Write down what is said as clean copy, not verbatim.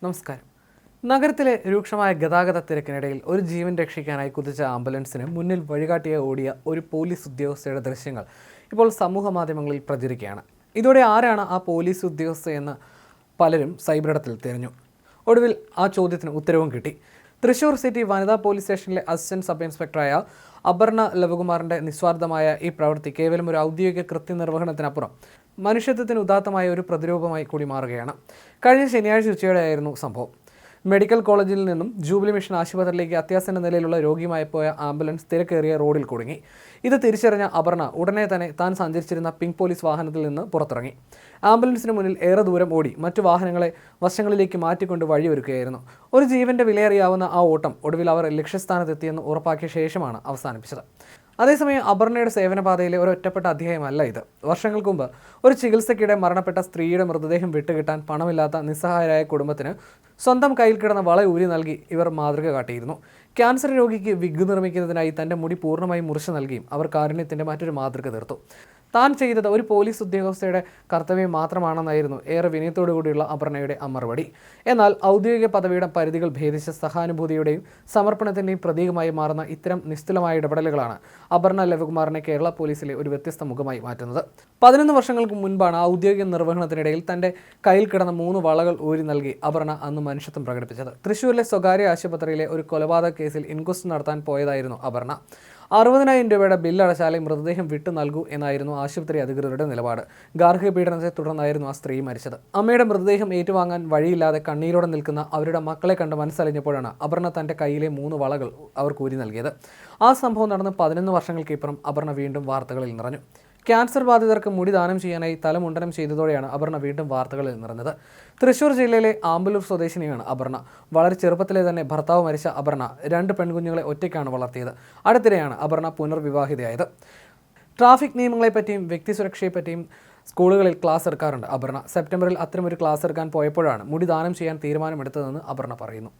നമസ്കാരം. നഗരത്തിലെ രൂക്ഷമായ ഗതാഗത തിരക്കിനിടയിൽ ഒരു ജീവൻ രക്ഷിക്കാനായി കുതിച്ച ആംബുലൻസിന് മുന്നിൽ വഴികാട്ടിയായി ഓടിയ ഒരു പോലീസ് ഉദ്യോഗസ്ഥയുടെ ദൃശ്യങ്ങൾ ഇപ്പോൾ സമൂഹ മാധ്യമങ്ങളിൽ പ്രചരിക്കുകയാണ്. ഇതോടെ ആരാണ് ആ പോലീസ് ഉദ്യോഗസ്ഥയെന്ന് പലരും സൈബറിടത്തിൽ തിരഞ്ഞു. ഒടുവിൽ ആ ചോദ്യത്തിന് ഉത്തരവും കിട്ടി. തൃശൂർ സിറ്റി വനിതാ പോലീസ് സ്റ്റേഷനിലെ അസിസ്റ്റന്റ് സബ് ഇൻസ്പെക്ടറായ അപർണ ലവകുമാറിന്റെ നിസ്വാർത്ഥമായ ഈ പ്രവൃത്തി കേവലം ഒരു ഔദ്യോഗിക കൃത്യനിർവഹണത്തിനപ്പുറം മനുഷ്യത്വത്തിന് ഉദാത്തമായ ഒരു പ്രതിരൂപമായി കൂടി മാറുകയാണ്. കഴിഞ്ഞ ശനിയാഴ്ച ഉച്ചയോടെയായിരുന്നു സംഭവം. മെഡിക്കൽ കോളേജിൽ നിന്നും ജൂബിലി മിഷൻ ആശുപത്രിയിലേക്ക് അത്യാസന്ന നിലയിലുള്ള രോഗിയുമായി പോയ ആംബുലൻസ് തിരക്കേറിയ റോഡിൽ കുടുങ്ങി. ഇത് തിരിച്ചറിഞ്ഞ അപർണ ഉടനെ തന്നെ താൻ സഞ്ചരിച്ചിരുന്ന പിങ്ക് പോലീസ് വാഹനത്തിൽ നിന്ന് പുറത്തിറങ്ങി. ആംബുലൻസിന് മുന്നിൽ ഏറെ ദൂരം ഓടി മറ്റു വാഹനങ്ങളെ വശങ്ങളിലേക്ക് മാറ്റിക്കൊണ്ട് വഴിയൊരുക്കുകയായിരുന്നു. ഒരു ജീവന്റെ വിലയേറിയാവുന്ന ആ ഓട്ടം ഒടുവിൽ അവർ ലക്ഷ്യസ്ഥാനത്തെത്തിയെന്ന് ഉറപ്പാക്കിയ ശേഷമാണ് അവസാനിപ്പിച്ചത്. അതേസമയം അപർണയുടെ സേവനപാതയിലെ ഒരു ഒറ്റപ്പെട്ട അധ്യായമല്ല ഇത്. വർഷങ്ങൾക്ക് മുമ്പ് ഒരു ചികിത്സയ്ക്കിടെ മരണപ്പെട്ട സ്ത്രീയുടെ മൃതദേഹം വിട്ടുകിട്ടാൻ പണമില്ലാത്ത നിസ്സഹായരായ കുടുംബത്തിന് സ്വന്തം കയ്യിൽ കിടന്ന വള ഊരി നൽകി ഇവർ മാതൃക കാട്ടിയിരുന്നു. ക്യാൻസർ രോഗിക്ക് വിഗ് നിർമ്മിക്കുന്നതിനായി തൻ്റെ മുടി പൂർണ്ണമായും മുറിച്ചു നൽകിയും അവർ കാരുണ്യത്തിൻ്റെ മറ്റൊരു മാതൃക തീർത്തു. താൻ ചെയ്തത് ഒരു പോലീസ് ഉദ്യോഗസ്ഥയുടെ കർത്തവ്യം മാത്രമാണെന്നായിരുന്നു ഏറെ വിനയത്തോടു കൂടിയുള്ള അപർണയുടെ മറുപടി. എന്നാൽ ഔദ്യോഗിക പദവിയുടെ പരിധികൾ ഭേദിച്ച സഹാനുഭൂതിയുടെയും സമർപ്പണത്തിൻ്റെയും പ്രതീകമായി മാറുന്ന ഇത്തരം നിസ്തുലമായ ഇടപെടലുകളാണ് അപർണ ലവകുമാറിനെ കേരള പോലീസിലെ ഒരു വ്യത്യസ്ത മുഖമായി മാറ്റുന്നത്. 11 വർഷങ്ങൾക്ക് മുൻപാണ് ഔദ്യോഗിക നിർവഹണത്തിനിടയിൽ തൻ്റെ കയ്യിൽ കിടന്ന 3 വളകൾ ഊരി നൽകി അപർണ അന്ന് മനുഷ്യത്വം പ്രകടിപ്പിച്ചത്. തൃശ്ശൂരിലെ സ്വകാര്യ ആശുപത്രിയിലെ ഒരു കൊലപാതക കേസിൽ ഇൻക്വസ്റ്റ് നടത്താൻ പോയതായിരുന്നു അപർണ. 60,000 രൂപയുടെ ബില്ലടച്ചാലേ മൃതദേഹം വിട്ടു നൽകൂ എന്നായിരുന്നു ആശുപത്രി അധികൃതരുടെ നിലപാട്. ഗാർഹിക പീഡനത്തെ തുടർന്നായിരുന്നു ആ സ്ത്രീ മരിച്ചത്. അമ്മയുടെ മൃതദേഹം ഏറ്റുവാങ്ങാൻ വഴിയില്ലാതെ കണ്ണീരോടെ നിൽക്കുന്ന അവരുടെ മക്കളെ കണ്ട് മനസ്സലിഞ്ഞപ്പോഴാണ് അപർണ തൻ്റെ കയ്യിലെ 3 വളകൾ അവർ കൂരി നൽകിയത്. ആ സംഭവം നടന്ന് 11 വർഷങ്ങൾക്കിപ്പുറം അപർണ വീണ്ടും വാർത്തകളിൽ നിറഞ്ഞു. ക്യാൻസർ ബാധിതർക്ക് മുടി ദാനം ചെയ്യാനായി തലമുണ്ടനം ചെയ്തതോടെയാണ് അപർണ വീണ്ടും വാർത്തകളിൽ നിറഞ്ഞത്. തൃശൂർ ജില്ലയിലെ ആമ്പലൂർ സ്വദേശിനിയാണ് അപർണ. വളരെ ചെറുപ്പത്തിലെ തന്നെ ഭർത്താവ് മരിച്ച അപർണ 2 പെൺകുഞ്ഞുങ്ങളെ ഒറ്റയ്ക്കാണ് വളർത്തിയത്. അടുത്തിടെയാണ് അപർണ പുനർവിവാഹിതയായത്. ട്രാഫിക് നിയമങ്ങളെപ്പറ്റിയും വ്യക്തിസുരക്ഷയെപ്പറ്റിയും സ്കൂളുകളിൽ ക്ലാസ് എടുക്കാറുണ്ട് അപർണ. സെപ്റ്റംബറിൽ അത്തരമൊരു ക്ലാസ് എടുക്കാൻ പോയപ്പോഴാണ് മുടി ദാനം ചെയ്യാൻ തീരുമാനമെടുത്തതെന്ന് അപർണ പറയുന്നു.